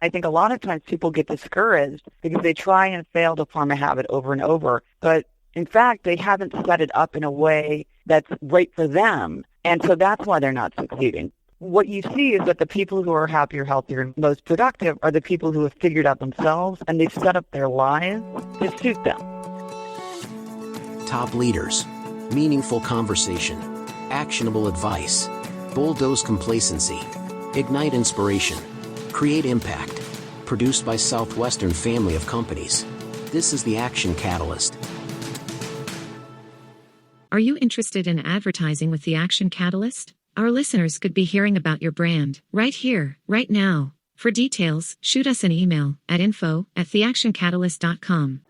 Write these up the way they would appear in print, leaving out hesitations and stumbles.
I think a lot of times people get discouraged because they try and fail to form a habit over and over, but in fact, they haven't set it up in a way that's right for them, and so that's why they're not succeeding. What you see is that the people who are happier, healthier, and most productive are the people who have figured out themselves, and they've set up their lives to suit them. Top leaders, meaningful conversation, actionable advice, bulldoze complacency, ignite inspiration, create impact. Produced by Southwestern Family of Companies. This is the Action Catalyst. Are you interested in advertising with the Action Catalyst? Our listeners could be hearing about your brand right here, right now. For details, shoot us an email at info@theactioncatalyst.com.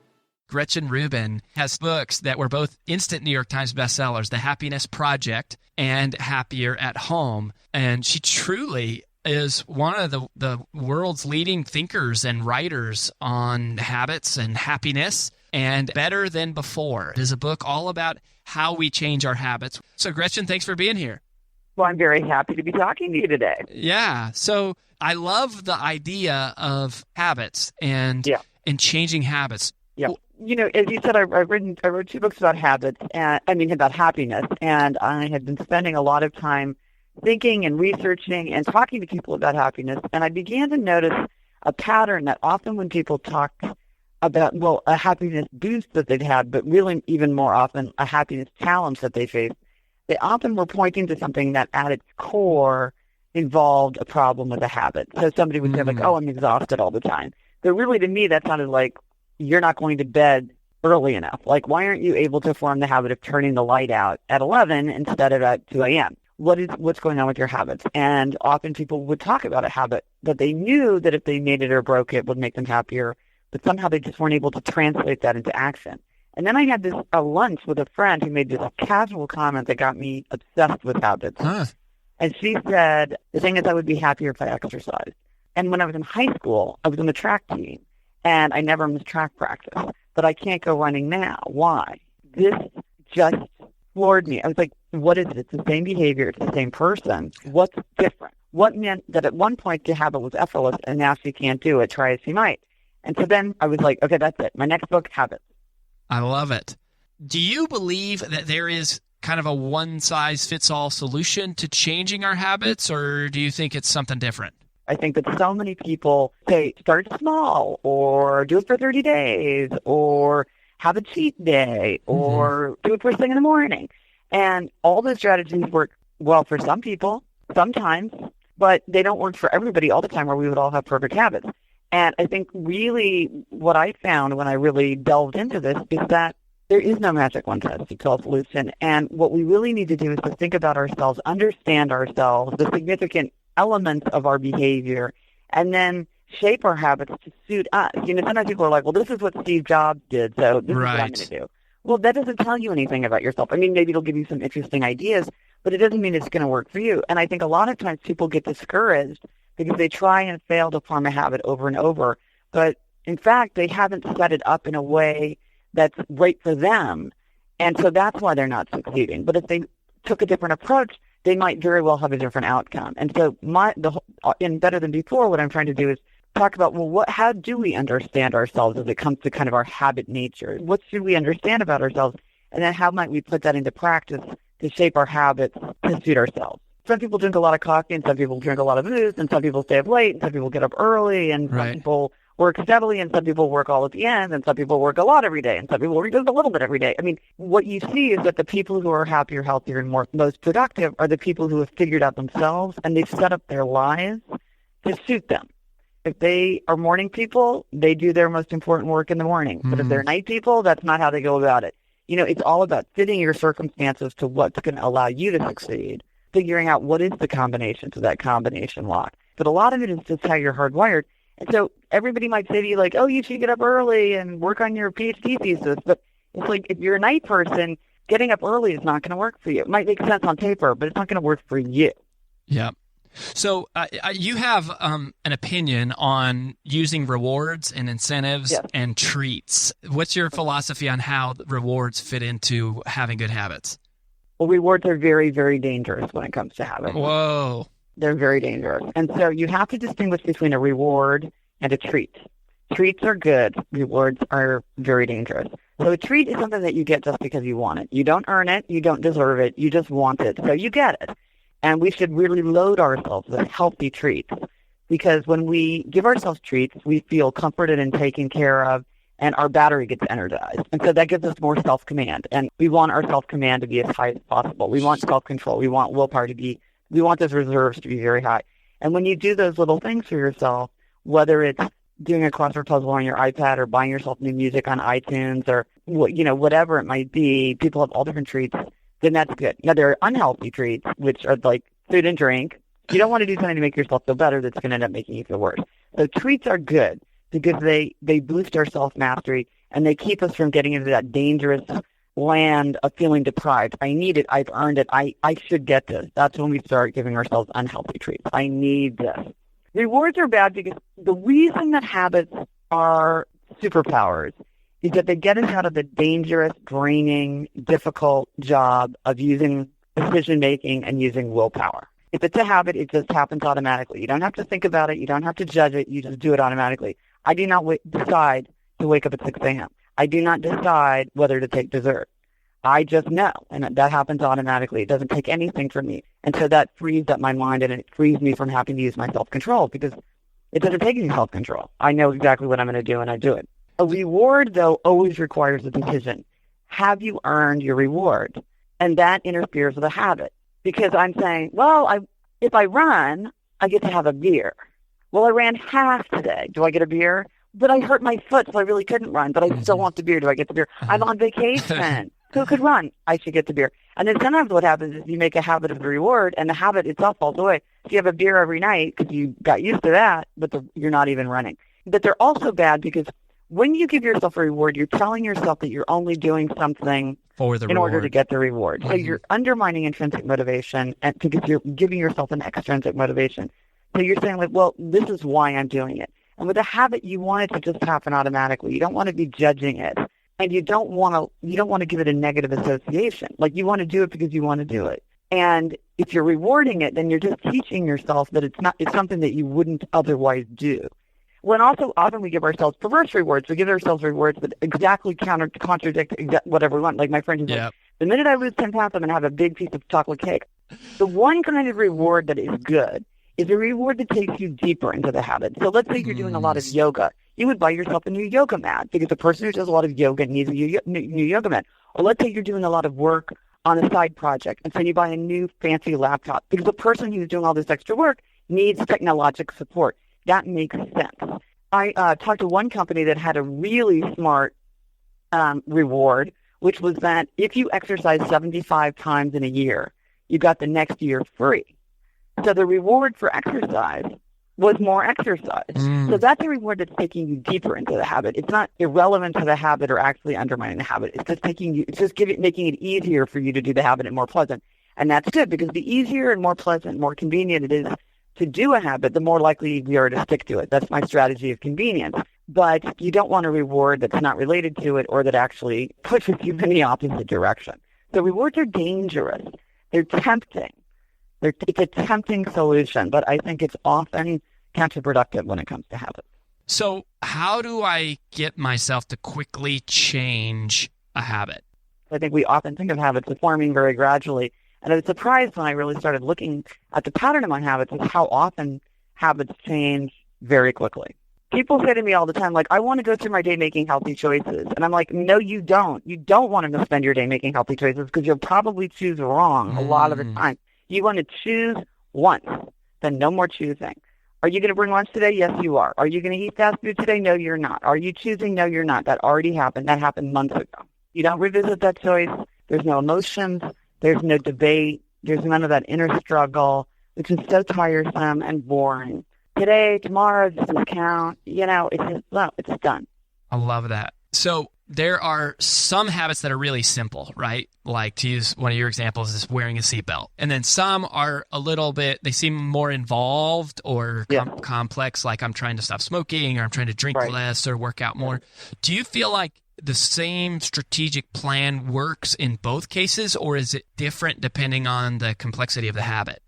Gretchen Rubin has books that were both instant New York Times bestsellers, The Happiness Project and Happier at Home. And she truly is one of the world's leading thinkers and writers on habits and happiness, and Better Than Before. It is a book all about how we change our habits. So Gretchen, thanks for being here. Well, I'm very happy to be talking to you today. Yeah. So I love the idea of habits and changing habits. Yeah. You know, as you said, I wrote 2 books about habits, about happiness, and I had been spending a lot of time thinking and researching and talking to people about happiness, and I began to notice a pattern that often when people talk about, a happiness boost that they'd had, but really even more often a happiness challenge that they faced, they often were pointing to something that at its core involved a problem with a habit. So somebody would say, like, oh, I'm exhausted all the time. But really, to me, that sounded like you're not going to bed early enough. Like, why aren't you able to form the habit of turning the light out at 11 instead of at 2 a.m.? What's going on with your habits? And often people would talk about a habit that they knew that if they made it or broke it would make them happier, but somehow they just weren't able to translate that into action. And then I had a lunch with a friend who made this casual comment that got me obsessed with habits. And she said, the thing is, I would be happier if I exercised. And when I was in high school, I was on the track team, and I never missed track practice. But I can't go running now. Why? This just floored me. I was like, what is it? It's the same behavior. It's the same person. What's different? What meant that at one point the habit was effortless, and now she can't do it, try as she might. And so then I was like, okay, that's it. My next book, Habits. I love it. Do you believe that there is kind of a one-size-fits-all solution to changing our habits, or do you think it's something different? I think that so many people say start small, or do it for 30 days, or have a cheat day, or do it first thing in the morning. And all the strategies work well for some people, sometimes, but they don't work for everybody all the time, or we would all have perfect habits. And I think really what I found when I really delved into this is that there is no magic one-size-fits-all solution. And what we really need to do is to think about ourselves, understand ourselves, the significant elements of our behavior, and then shape our habits to suit us. You know, sometimes people are like, well, this is what Steve Jobs did, so this is what I'm going to do. Well, that doesn't tell you anything about yourself. I mean, maybe it'll give you some interesting ideas, but it doesn't mean it's going to work for you. And I think a lot of times people get discouraged because they try and fail to form a habit over and over, but in fact, they haven't set it up in a way that's right for them, and so that's why they're not succeeding. But if they took a different approach, they might very well have a different outcome. And so in Better Than Before, what I'm trying to do is talk about, well, how do we understand ourselves as it comes to kind of our habit nature? What should we understand about ourselves? And then how might we put that into practice to shape our habits to suit ourselves? Some people drink a lot of coffee, and some people drink a lot of booze, and some people stay up late, and some people get up early, and some people work steadily, and some people work all at the end, and some people work a lot every day, and some people work just a little bit every day. I mean, what you see is that the people who are happier, healthier, and most productive are the people who have figured out themselves, and they've set up their lives to suit them. If they are morning people, they do their most important work in the morning. But if they're night people, that's not how they go about it. You know, it's all about fitting your circumstances to what's going to allow you to succeed, figuring out what is the combination to that combination lock. But a lot of it is just how you're hardwired. And so everybody might say to you, like, oh, you should get up early and work on your PhD thesis. But it's like, if you're a night person, getting up early is not going to work for you. It might make sense on paper, but it's not going to work for you. Yeah. So you have an opinion on using rewards and incentives and treats. What's your philosophy on how rewards fit into having good habits? Well, rewards are very, very dangerous when it comes to habits. Whoa. They're very dangerous. And so you have to distinguish between a reward and a treat. Treats are good. Rewards are very dangerous. So a treat is something that you get just because you want it. You don't earn it. You don't deserve it. You just want it. So you get it. And we should really load ourselves with healthy treats, because when we give ourselves treats, we feel comforted and taken care of, and our battery gets energized. And so that gives us more self-command. And we want our self-command to be as high as possible. We want self-control. We want willpower to be, we want those reserves to be very high. And when you do those little things for yourself, whether it's doing a crossword puzzle on your iPad or buying yourself new music on iTunes or, whatever it might be, people have all different treats, then that's good. Now, there are unhealthy treats, which are like food and drink. You don't want to do something to make yourself feel better that's going to end up making you feel worse. So treats are good because they boost our self-mastery and they keep us from getting into that dangerous land of feeling deprived. I need it. I've earned it. I should get this. That's when we start giving ourselves unhealthy treats. I need this. Rewards are bad because the reason that habits are superpowers is that they get us out of the dangerous, draining, difficult job of using decision-making and using willpower. If it's a habit, it just happens automatically. You don't have to think about it. You don't have to judge it. You just do it automatically. I do not decide to wake up at 6 a.m. I do not decide whether to take dessert. I just know, and that happens automatically. It doesn't take anything from me. And so that frees up my mind, and it frees me from having to use my self-control because it doesn't take any self-control. I know exactly what I'm going to do, and I do it. A reward, though, always requires a decision. Have you earned your reward? And that interferes with a habit because I'm saying, well, if I run, I get to have a beer. Well, I ran half today. Do I get a beer? But I hurt my foot, so I really couldn't run, but I still want the beer. Do I get the beer? I'm on vacation. Who could run? I should get the beer. And then sometimes what happens is you make a habit of the reward, and the habit itself falls away. So you have a beer every night because you got used to that, but you're not even running. But they're also bad because when you give yourself a reward, you're telling yourself that you're only doing something in order to get the reward. So you're undermining intrinsic motivation and because you're giving yourself an extrinsic motivation. So you're saying, like, well, this is why I'm doing it. And with a habit, you want it to just happen automatically. You don't want to be judging it. And you don't want to give it a negative association. Like, you want to do it because you want to do it. And if you're rewarding it, then you're just teaching yourself that it's something that you wouldn't otherwise do. When also often we give ourselves perverse rewards. We give ourselves rewards that exactly contradict whatever we want. Like my friend who's like, the minute I lose 10 pounds, I'm going to have a big piece of chocolate cake. The one kind of reward that is good is a reward that takes you deeper into the habit. So let's say you're doing a lot of yoga. You would buy yourself a new yoga mat because the person who does a lot of yoga needs a new yoga mat. Or let's say you're doing a lot of work on a side project, and so you buy a new fancy laptop because the person who's doing all this extra work needs technological support. That makes sense. I talked to one company that had a really smart reward, which was that if you exercise 75 times in a year, you got the next year free. So the reward for exercise was more exercise. So that's a reward that's taking you deeper into the habit. It's not irrelevant to the habit or actually undermining the habit. It's just making it easier for you to do the habit and more pleasant. And that's good because the easier and more pleasant, more convenient it is to do a habit, the more likely we are to stick to it. That's my strategy of convenience. But you don't want a reward that's not related to it or that actually pushes you in the opposite direction. So rewards are dangerous. They're tempting. It's a tempting solution, but I think it's often counterproductive when it comes to habits. So how do I get myself to quickly change a habit? I think we often think of habits as forming very gradually. And I was surprised when I really started looking at the pattern of my habits is how often habits change very quickly. People say to me all the time, like, I want to go through my day making healthy choices. And I'm like, no, you don't. You don't want to spend your day making healthy choices because you'll probably choose wrong a lot of the time. You want to choose once, then no more choosing. Are you going to bring lunch today? Yes, you are. Are you going to eat fast food today? No, you're not. Are you choosing? No, you're not. That already happened. That happened months ago. You don't revisit that choice. There's no emotions. There's no debate. There's none of that inner struggle, which is so tiresome and boring. Today, tomorrow, doesn't count. It's just done. I love that. So there are some habits that are really simple, right? Like, to use one of your examples, is wearing a seatbelt. And then some are a little bit, they seem more involved or complex, like I'm trying to stop smoking or I'm trying to drink less or work out more. Do you feel like the same strategic plan works in both cases, or is it different depending on the complexity of the habit?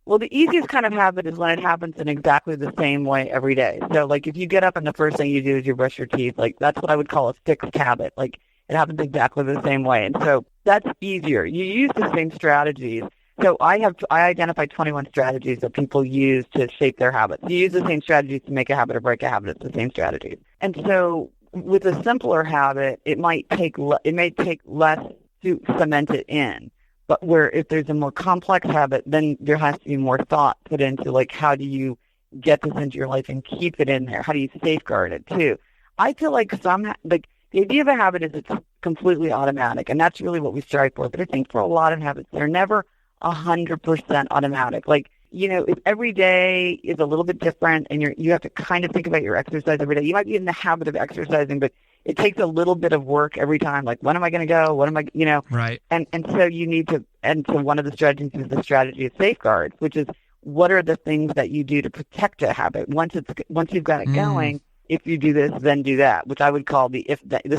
Well, the easiest kind of habit is when it happens in exactly the same way every day. So, like, if you get up and the first thing you do is you brush your teeth, like, that's what I would call a fixed habit. Like, it happens exactly the same way. And so that's easier. You use the same strategies. So I identified 21 strategies that people use to shape their habits. You use the same strategies to make a habit or break a habit. It's the same strategies. And so with a simpler habit, it may take less to cement it in. But where if there's a more complex habit, then there has to be more thought put into, like, how do you get this into your life and keep it in there? How do you safeguard it too? I feel like the idea of a habit is it's completely automatic, and that's really what we strive for. But I think for a lot of habits, they're never 100% automatic. Like, if every day is a little bit different and you have to kind of think about your exercise every day. You might be in the habit of exercising, but it takes a little bit of work every time. Like, when am I going to go? What am I, Right. And so you need to, and so one of the strategies is the strategy of safeguards, which is what are the things that you do to protect a habit? Once you've got it going, if you do this, then do that, which I would call the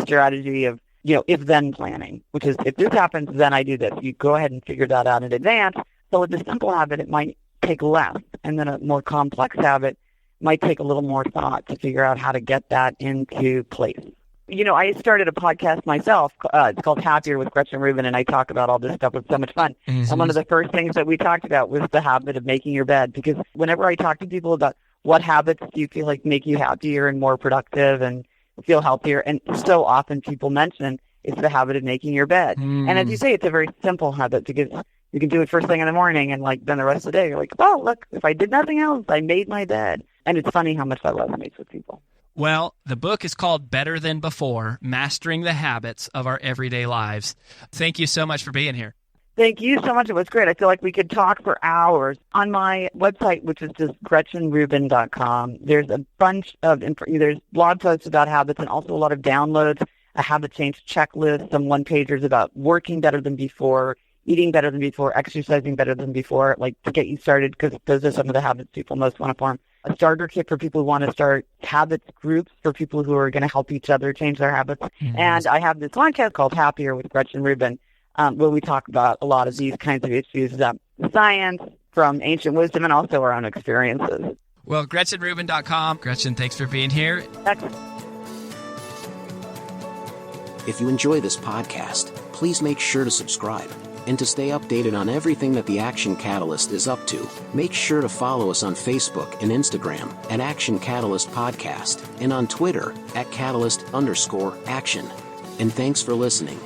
strategy of, if-then planning, which is if this happens, then I do this. You go ahead and figure that out in advance. So with a simple habit, it might take less, and then a more complex habit might take a little more thought to figure out how to get that into place. I started a podcast myself. It's called Happier with Gretchen Rubin, and I talk about all this stuff. It's so much fun. Mm-hmm. And one of the first things that we talked about was the habit of making your bed, because whenever I talk to people about what habits do you feel like make you happier and more productive and feel healthier, and so often people mention it's the habit of making your bed. And as you say, it's a very simple habit because you can do it first thing in the morning, and then the rest of the day you're like, oh, look, if I did nothing else, I made my bed. And it's funny how much that resonates with people. Well, the book is called Better Than Before, Mastering the Habits of Our Everyday Lives. Thank you so much for being here. Thank you so much. It was great. I feel like we could talk for hours. On my website, which is just GretchenRubin.com, there's a bunch of there's blog posts about habits and also a lot of downloads, a habit change checklist, some one-pagers about working better than before, eating better than before, exercising better than before, like to get you started, because those are some of the habits people most want to form. A starter kit for people who want to start habits groups for people who are going to help each other change their habits. Mm-hmm. And I have this podcast called Happier with Gretchen Rubin, where we talk about a lot of these kinds of issues, science from ancient wisdom and also our own experiences. Well, GretchenRubin.com. Gretchen, thanks for being here. Excellent. If you enjoy this podcast, please make sure to subscribe. And to stay updated on everything that the Action Catalyst is up to, make sure to follow us on Facebook and Instagram at Action Catalyst Podcast and on Twitter at Catalyst_Action. And thanks for listening.